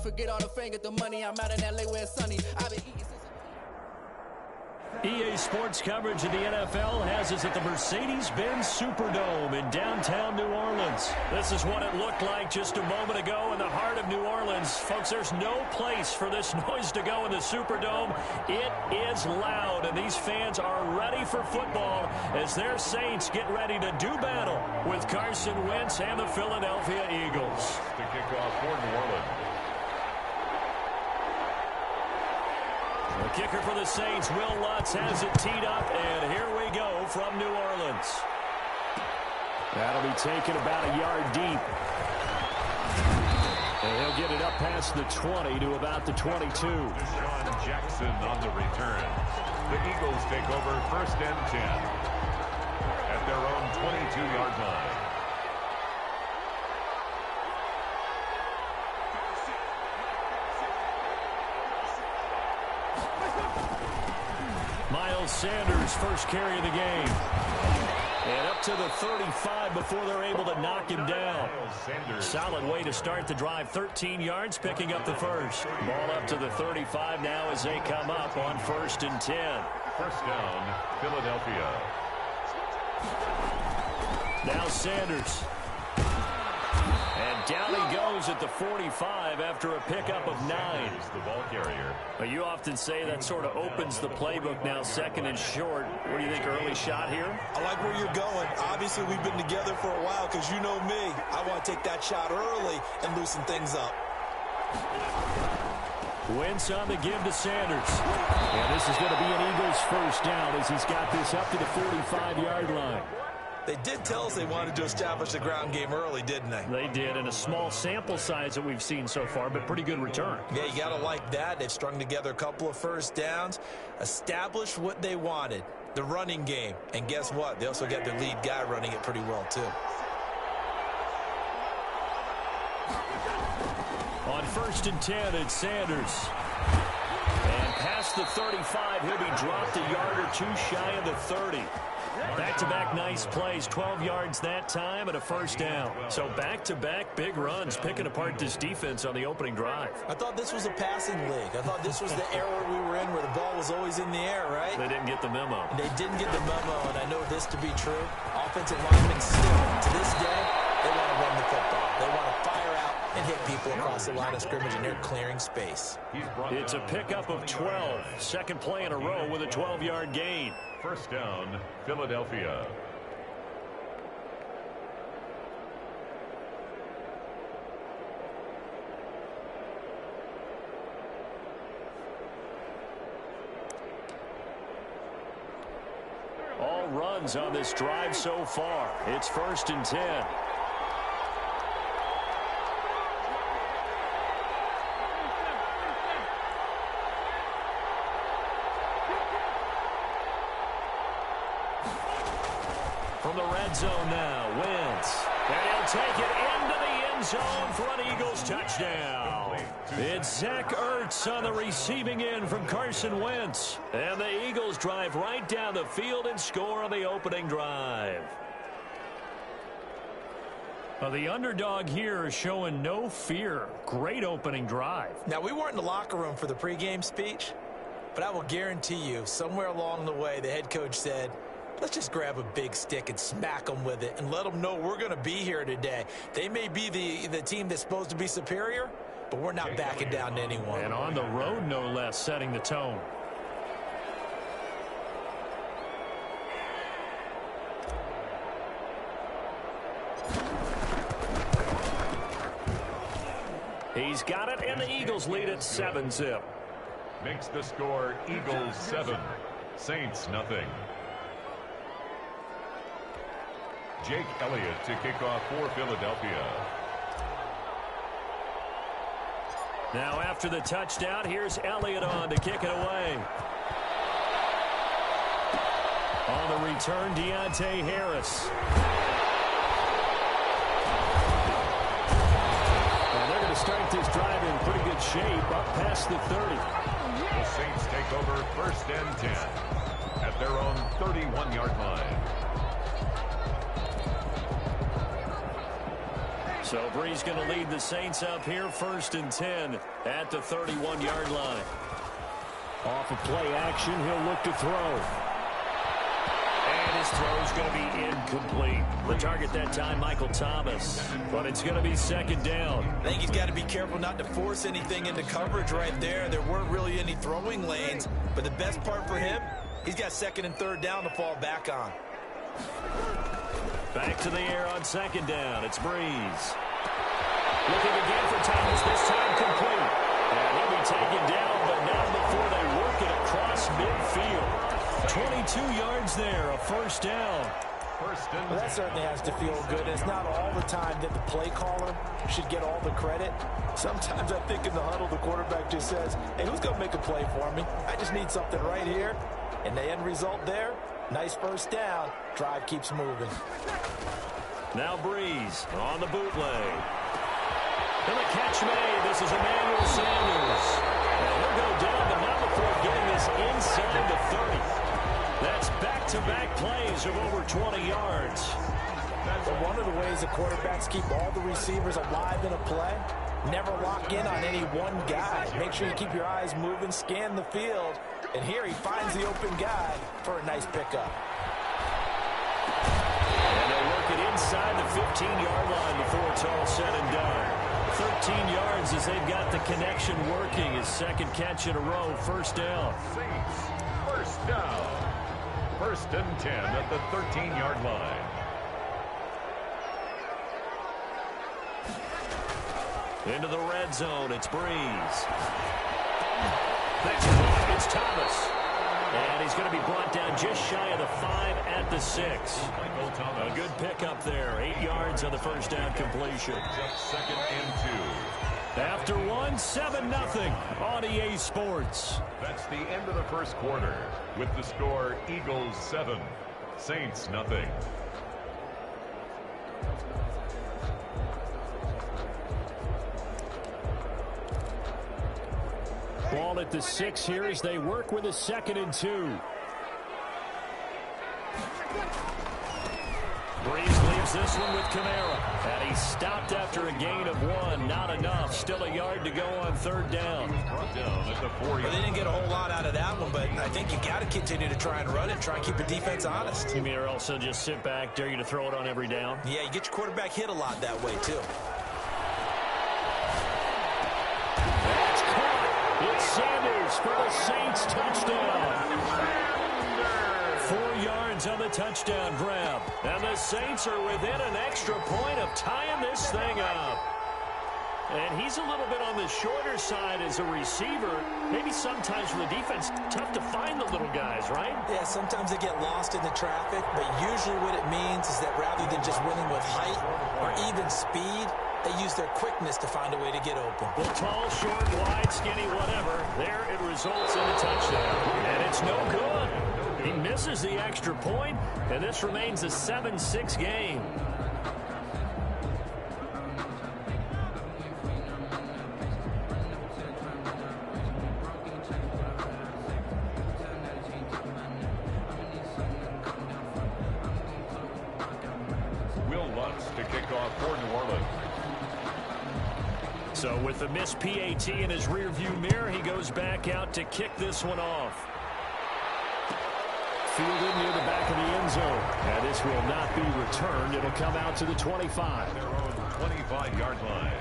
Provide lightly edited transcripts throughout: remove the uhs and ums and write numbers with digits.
forget all the fame, get the money. I'm out in LA where it's sunny. I've been eating since... EA Sports coverage of the NFL has us at the Mercedes-Benz Superdome in downtown New Orleans. This is what it looked like just a moment ago in the heart of New Orleans. Folks, there's no place for this noise to go in the Superdome. It is loud, and these fans are ready for football as their Saints get ready to do battle with Carson Wentz and the Philadelphia Eagles. To kick off for New Orleans. The kicker for the Saints, Will Lutz, has it teed up, and here we go from New Orleans. That'll be taken about a yard deep. And he'll get it up past the 20 to about the 22. Deshaun Jackson on the return. The Eagles take over 1st and 10 at their own 22-yard line. Miles Sanders, first carry of the game. And up to the 35 before they're able to knock him down. Solid way to start the drive. 13 yards, picking up the first. Ball up to the 35 now as they come up on 1st and 10. First down, Philadelphia. Now Sanders. And down he goes at the 45 after a pickup of 9. The ball carrier. But you often say that sort of opens the playbook now, 2nd and short. What do you think, early shot here? I like where you're going. Obviously, we've been together for a while because you know me. I want to take that shot early and loosen things up. Wentz on the give to Sanders. And this is going to be an Eagles first down as he's got this up to the 45-yard line. They did tell us they wanted to establish the ground game early, didn't they? They did, in a small sample size that we've seen so far, but pretty good return. Yeah, you got to like that. They've strung together a couple of first downs, established what they wanted, the running game. And guess what? They also got their lead guy running it pretty well, too. On 1st and 10, it's Sanders. And past the 35, he'll be dropped a yard or two shy of the 30. Back-to-back nice plays, 12 yards that time and a first down. So back-to-back big runs, picking apart this defense on the opening drive. I thought this was a passing league. I thought this was the era we were in where the ball was always in the air, right? They didn't get the memo. They didn't get the memo, and I know this to be true. Offensive linemen still, to this day, they want to run the football. They want to fire out and hit people across the line of scrimmage, and they're clearing space. It's a pickup of 12. Second play in a row with a 12-yard gain. First down, Philadelphia. All runs on this drive so far. It's 1st and 10. From the red zone now, Wentz. And he'll take it into the end zone for an Eagles touchdown. It's Zach Ertz on the receiving end from Carson Wentz. And the Eagles drive right down the field and score on the opening drive. Well, the underdog here is showing no fear. Great opening drive. Now, we weren't in the locker room for the pregame speech, but I will guarantee you somewhere along the way the head coach said, let's just grab a big stick and smack them with it and let them know we're going to be here today. They may be the team that's supposed to be superior, but we're not backing down to anyone. And on the road, no less, setting the tone. He's got it, and the Eagles lead at 7-zip. Makes the score Eagles 7, Saints nothing. Jake Elliott to kick off for Philadelphia. Now after the touchdown, here's Elliott on to kick it away. On the return, Deontay Harris. And they're going to start this drive in pretty good shape up past the 30. The Saints take over 1st and 10 at their own 31-yard line. So Brees going to lead the Saints up here, 1st and 10 at the 31-yard line. Off of play action, he'll look to throw. And his throw's going to be incomplete. The target that time, Michael Thomas. But it's going to be 2nd down. I think he's got to be careful not to force anything into coverage right there. There weren't really any throwing lanes. But the best part for him, he's got 2nd and 3rd down to fall back on. Back to the air on 2nd down. It's Brees. Looking again for Thomas, this time complete. And he'll be taken down, but not before they work it across midfield. 22 yards there, a 1st down. Well, that certainly has to feel good. It's not all the time that the play caller should get all the credit. Sometimes I think in the huddle, the quarterback just says, hey, who's going to make a play for me? I just need something right here. And the end result there, nice 1st down. Drive keeps moving. Now Brees on the bootleg. And the catch made. This is Emmanuel Sanders. And he'll go down, but not before getting this inside the 30. That's back-to-back plays of over 20 yards. But one of the ways the quarterbacks keep all the receivers alive in a play, never lock in on any one guy. Make sure you keep your eyes moving, scan the field, and here he finds the open guy for a nice pickup. And they'll work it inside the 15-yard line before it's all said and done. 13 yards as they've got the connection working. His 2nd catch in a row, 1st down. Saints, 1st down. 1st and 10 at the 13-yard line. Into the red zone, it's Brees. Next one, it's Thomas. And he's going to be brought down just shy of the 5 at the 6. A good pickup there, 8 yards on the 1st down completion. Just 2nd and 2. After 7-0 on EA Sports. That's the end of the 1st quarter with the score Eagles 7, Saints nothing. Ball at the 6 here as they work with a 2nd and 2. Brees leaves this one with Kamara. And he stopped after a gain of 1. Not enough. Still a yard to go on 3rd down. Down at the 40. Well, they didn't get a whole lot out of that one, but I think you got to continue to try and run it, try and keep the defense honest. You mean or also just sit back, dare you to throw it on every down? Yeah, you get your quarterback hit a lot that way, too. That's caught. It's Sanders for the Saints touchdown. 4 yards on the touchdown grab. And the Saints are within an extra point of tying this thing up. And he's a little bit on the shorter side as a receiver. Maybe sometimes for the defense, tough to find the little guys, right? Yeah, sometimes they get lost in the traffic, but usually what it means is that rather than just winning with height or even speed, they use their quickness to find a way to get open. Well, tall, short, wide, skinny, whatever. There it results in a touchdown. And it's no good. He misses the extra point, and this remains a 7-6 game. Will Lutz to kick off for New Orleans. So with the missed PAT in his rearview mirror, he goes back out to kick this one off. Fielded near the back of the end zone. And this will not be returned. It'll come out to the 25. Their own 25-yard line.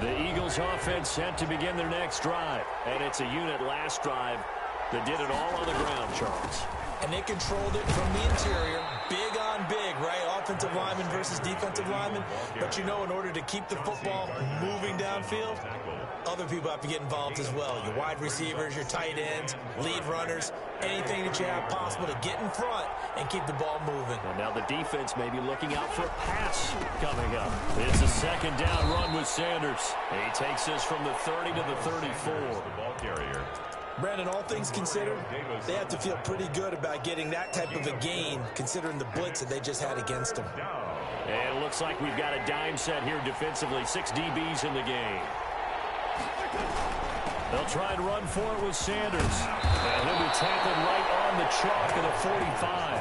The Eagles offense set to begin their next drive. And it's a unit last drive that did it all on the ground, Charles. And they controlled it from the interior. Big on big, right? Offensive lineman versus defensive lineman. But you know, in order to keep the football moving downfield, other people have to get involved as well. Your wide receivers, your tight ends, lead runners, anything that you have possible to get in front and keep the ball moving. And now the defense may be looking out for a pass coming up. It's a 2nd down run with Sanders. He takes this from the 30 to the 34. The ball carrier. Brandon, all things considered, they have to feel pretty good about getting that type of a gain, considering the blitz that they just had against them. And it looks like we've got a dime set here defensively. 6 DBs in the game. They'll try and run for it with Sanders. And he'll be tackled right on the chalk of the 45.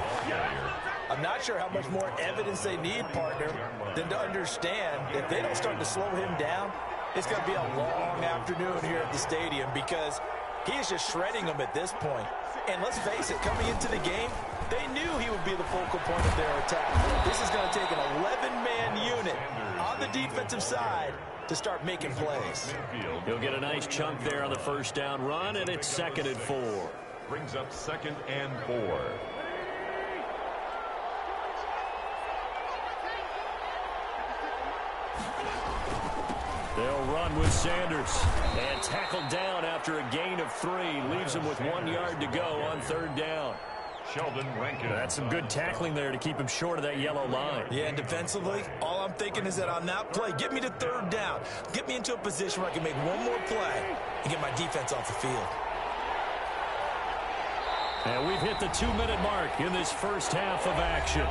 I'm not sure how much more evidence they need, partner, than to understand if they don't start to slow him down, it's going to be a long afternoon here at the stadium because he is just shredding them at this point. And let's face it, coming into the game, they knew he would be the focal point of their attack. This is going to take an 11-man unit on the defensive side to start making plays. He'll get a nice chunk there on the first down run, and it's 2nd and 4. Brings up 2nd and 4. They'll run with Sanders. And tackled down after a gain of 3. Leaves him with 1 yard to go on 3rd down. Sheldon Rankin. That's some good tackling there to keep him short of that yellow line. Yeah, and defensively, all I'm thinking is that on that play, get me to 3rd down. Get me into a position where I can make one more play and get my defense off the field. And we've hit the 2-minute mark in this first half of action.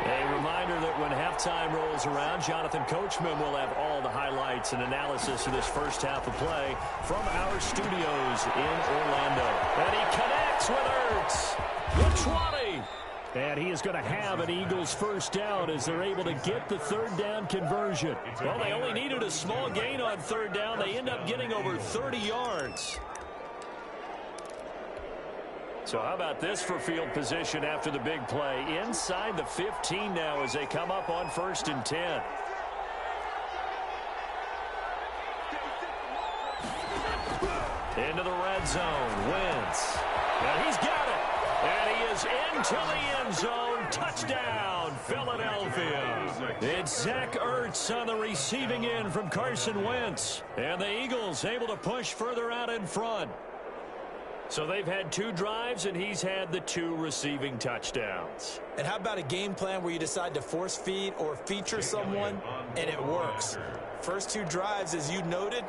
A reminder that when halftime rolls around, Jonathan Coachman will have all the highlights and analysis of this first half of play from our studios in Orlando. And he connects with Ertz. The 20. And he is going to have an Eagles first down as they're able to get the 3rd down conversion. Well, they only needed a small gain on 3rd down. They end up getting over 30 yards. So how about this for field position after the big play? Inside the 15 now as they come up on 1st and 10. Into the red zone. Wentz. And he's got it. And he is into the end zone. Touchdown, Philadelphia. It's Zach Ertz on the receiving end from Carson Wentz. And the Eagles able to push further out in front. So they've had 2 drives, and he's had the 2 receiving touchdowns. And how about a game plan where you decide to force feed or feature someone, and it works? First 2 drives, as you noted,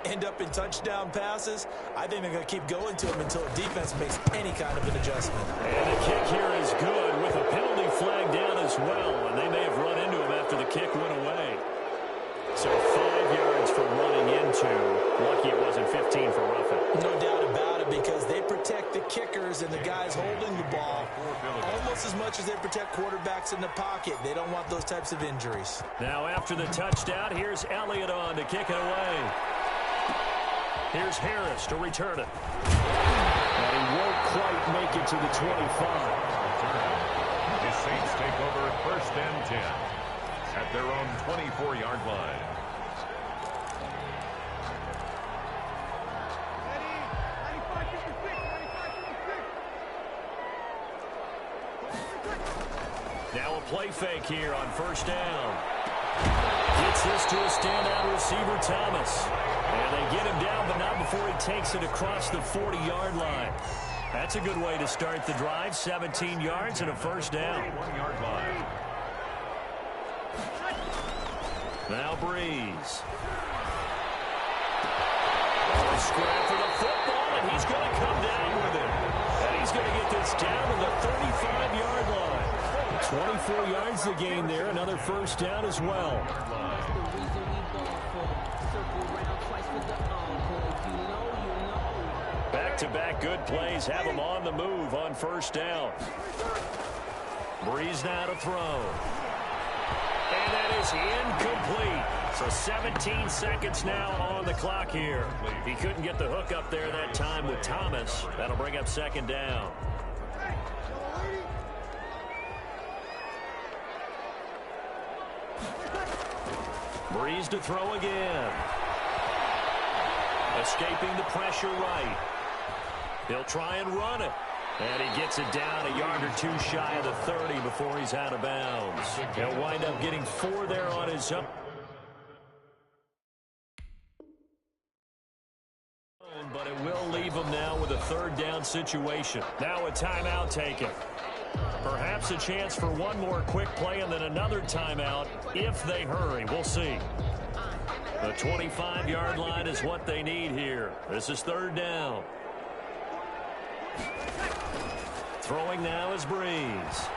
end up in touchdown passes. I think they're going to keep going to him until the defense makes any kind of an adjustment. And the kick here is good with a penalty flag down as well, and they may have run into him after the kick went away. So 5 yards for running into. Lucky it wasn't 15 for roughing. No doubt about it, because they protect the kickers and the guys holding the ball almost as much as they protect quarterbacks in the pocket. They don't want those types of injuries. Now after the touchdown, here's Elliott on to kick it away. Here's Harris to return it. And he won't quite make it to the 25. The Saints take over 1st and 10 at their own 24-yard line. Now a play fake here on 1st down. Gets this to a standout receiver, Thomas. And they get him down, but not before he takes it across the 40-yard line. That's a good way to start the drive. 17 yards and a 1st down. 1-yard line. Now Breeze. Scrap for the football, and he's going to come down with it. And he's going to get this down to the 35-yard line. 24 yards the gain there. Another 1st down as well. Back-to-back good plays have him on the move on 1st down. Breeze now to throw. And that is incomplete. So 17 seconds now on the clock here. He couldn't get the hook up there that time with Thomas. That'll bring up 2nd down. Breeze to throw again. Escaping the pressure right. He'll try and run it. And he gets it down a yard or 2 shy of the 30 before he's out of bounds. He'll wind up getting 4 there on his up. But it will leave him now with a 3rd down situation. Now a timeout taken. Perhaps a chance for one more quick play and then another timeout if they hurry. We'll see. The 25-yard line is what they need here. This is 3rd down. Throwing now is Breeze.